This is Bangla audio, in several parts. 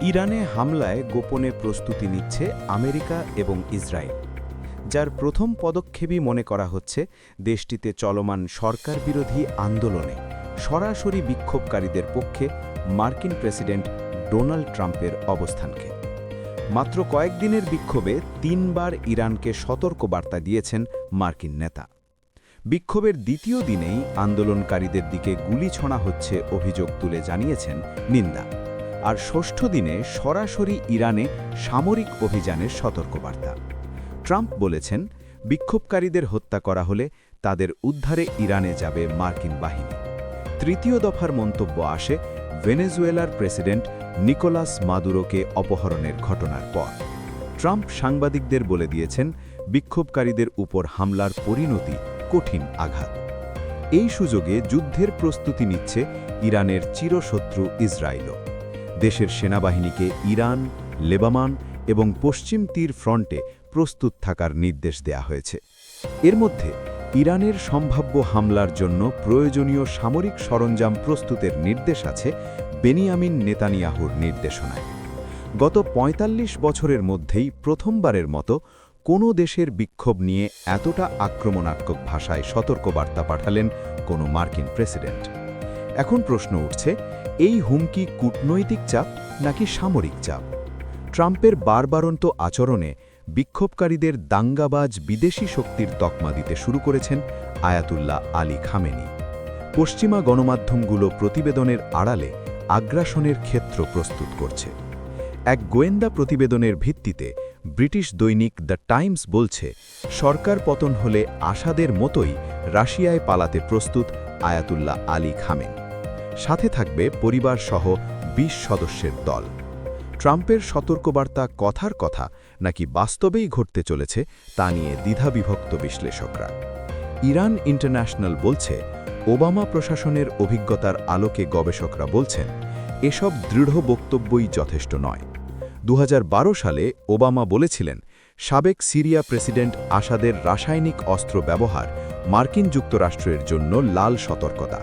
ইরানে হামলায় গোপনে প্রস্তুতি নিচ্ছে আমেরিকা এবং ইসরায়েল, যার প্রথম পদক্ষেপই মনে করা হচ্ছে দেশটিতে চলমান সরকারবিরোধী আন্দোলনে সরাসরি বিক্ষোভকারীদের পক্ষে মার্কিন প্রেসিডেন্ট ডোনাল্ড ট্রাম্পের অবস্থানকে। মাত্র কয়েকদিনের বিক্ষোভে ৩ বার ইরানকে সতর্কবার্তা দিয়েছেন মার্কিন নেতা। বিক্ষোভের দ্বিতীয় দিনেই আন্দোলনকারীদের দিকে গুলি ছোঁড়া হচ্ছে অভিযোগ তুলে জানিয়েছেন নিন্দা, আর ষষ্ঠ দিনে সরাসরি ইরানে সামরিক অভিযানের সতর্কবার্তা। ট্রাম্প বলেছেন, বিক্ষোভকারীদের হত্যা করা হলে তাদের উদ্ধারে ইরানে যাবে মার্কিন বাহিনী। তৃতীয় দফার মন্তব্য আসে ভেনেজুয়েলার প্রেসিডেন্ট নিকোলাস মাদুরোকে অপহরণের ঘটনার পর। ট্রাম্প সাংবাদিকদের বলে দিয়েছেন, বিক্ষোভকারীদের উপর হামলার পরিণতি কঠিন আঘাত। এই সুযোগে যুদ্ধের প্রস্তুতি নিচ্ছে ইরানের চিরশত্রু ইসরায়েলও। দেশের সেনাবাহিনীকে ইরান, লেবানন এবং পশ্চিম তীর ফ্রন্টে প্রস্তুত থাকার নির্দেশ দেয়া হয়েছে। এর মধ্যে ইরানের সম্ভাব্য হামলার জন্য প্রয়োজনীয় সামরিক সরঞ্জাম প্রস্তুতের নির্দেশ আছে বেনিয়ামিন নেতানিয়াহুর নির্দেশনায়। গত ৪৫ বছরের মধ্যেই প্রথমবারের মতো কোনো দেশের বিক্ষোভ নিয়ে এতটা আক্রমণাত্মক ভাষায় সতর্কবার্তা পাঠালেন কোনো মার্কিন প্রেসিডেন্ট। এখন প্রশ্ন উঠছে, এই হুমকি কূটনৈতিক চাপ নাকি সামরিক চাপ? ট্রাম্পের বারবারন্ত আচরণে বিক্ষোভকারীদের দাঙ্গাবাজ বিদেশি শক্তির তকমা দিতে শুরু করেছেন আয়াতুল্লাহ আলী খামেনি। পশ্চিমা গণমাধ্যমগুলো প্রতিবেদনের আড়ালে আগ্রাসনের ক্ষেত্র প্রস্তুত করছে। এক গোয়েন্দা প্রতিবেদনের ভিত্তিতে ব্রিটিশ দৈনিক দ্য টাইমস বলছে, সরকার পতন হলে আসাদের মতোই রাশিয়ায় পালাতে প্রস্তুত আয়াতুল্লাহ আলী খামেনি। সাথে থাকবে পরিবারসহ ২০ সদস্যের দল। ট্রাম্পের সতর্কবার্তা কথার কথা নাকি বাস্তবেই ঘটতে চলেছে তা নিয়ে দ্বিধাবিভক্ত বিশ্লেষকরা। ইরান ইন্টারন্যাশনাল বলছে, ওবামা প্রশাসনের অভিজ্ঞতার আলোকে গবেষকরা বলছেন, এসব দৃঢ় বক্তব্যই যথেষ্ট নয়। ২০১২ সালে ওবামা বলেছিলেন, সাবেক সিরিয়া প্রেসিডেন্ট আসাদের রাসায়নিক অস্ত্র ব্যবহার মার্কিন যুক্তরাষ্ট্রের জন্য লাল সতর্কতা।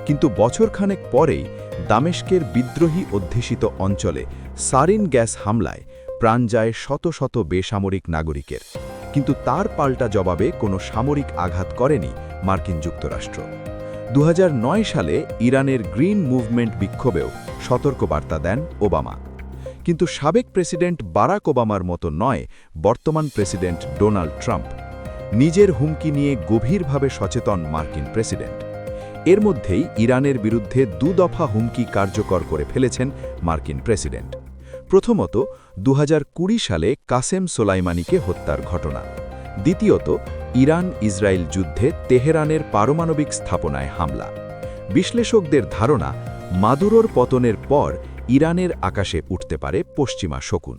কিন্তু বছরখানেক পরেই দামেস্কের বিদ্রোহী অধ্যুষিত অঞ্চলে সারিন গ্যাস হামলায় প্রাণ যায় শত শত বেসামরিক নাগরিকের, কিন্তু তার পাল্টা জবাবে কোনো সামরিক আঘাত করেনি মার্কিন যুক্তরাষ্ট্র। ২০০৯ সালে ইরানের গ্রিন মুভমেন্ট বিক্ষোভেও সতর্কবার্তা দেন ওবামা। কিন্তু সাবেক প্রেসিডেন্ট বারাক ওবামার মতো নয় বর্তমান প্রেসিডেন্ট ডোনাল্ড ট্রাম্প। নিজের হুমকি নিয়ে গভীরভাবে সচেতন মার্কিন প্রেসিডেন্ট। এর মধ্যেই ইরানের বিরুদ্ধে ২ দফা হুমকি কার্যকর করে ফেলেছেন মার্কিন প্রেসিডেন্ট। প্রথমত, ২০২০ সালে কাসেম সোলাইমানিকে হত্যার ঘটনা। দ্বিতীয়ত, ইরান ইসরায়েল যুদ্ধে তেহরানের পারমাণবিক স্থাপনায় হামলা। বিশ্লেষকদের ধারণা, মাদুরোর পতনের পর ইরানের আকাশে উঠতে পারে পশ্চিমা শকুন।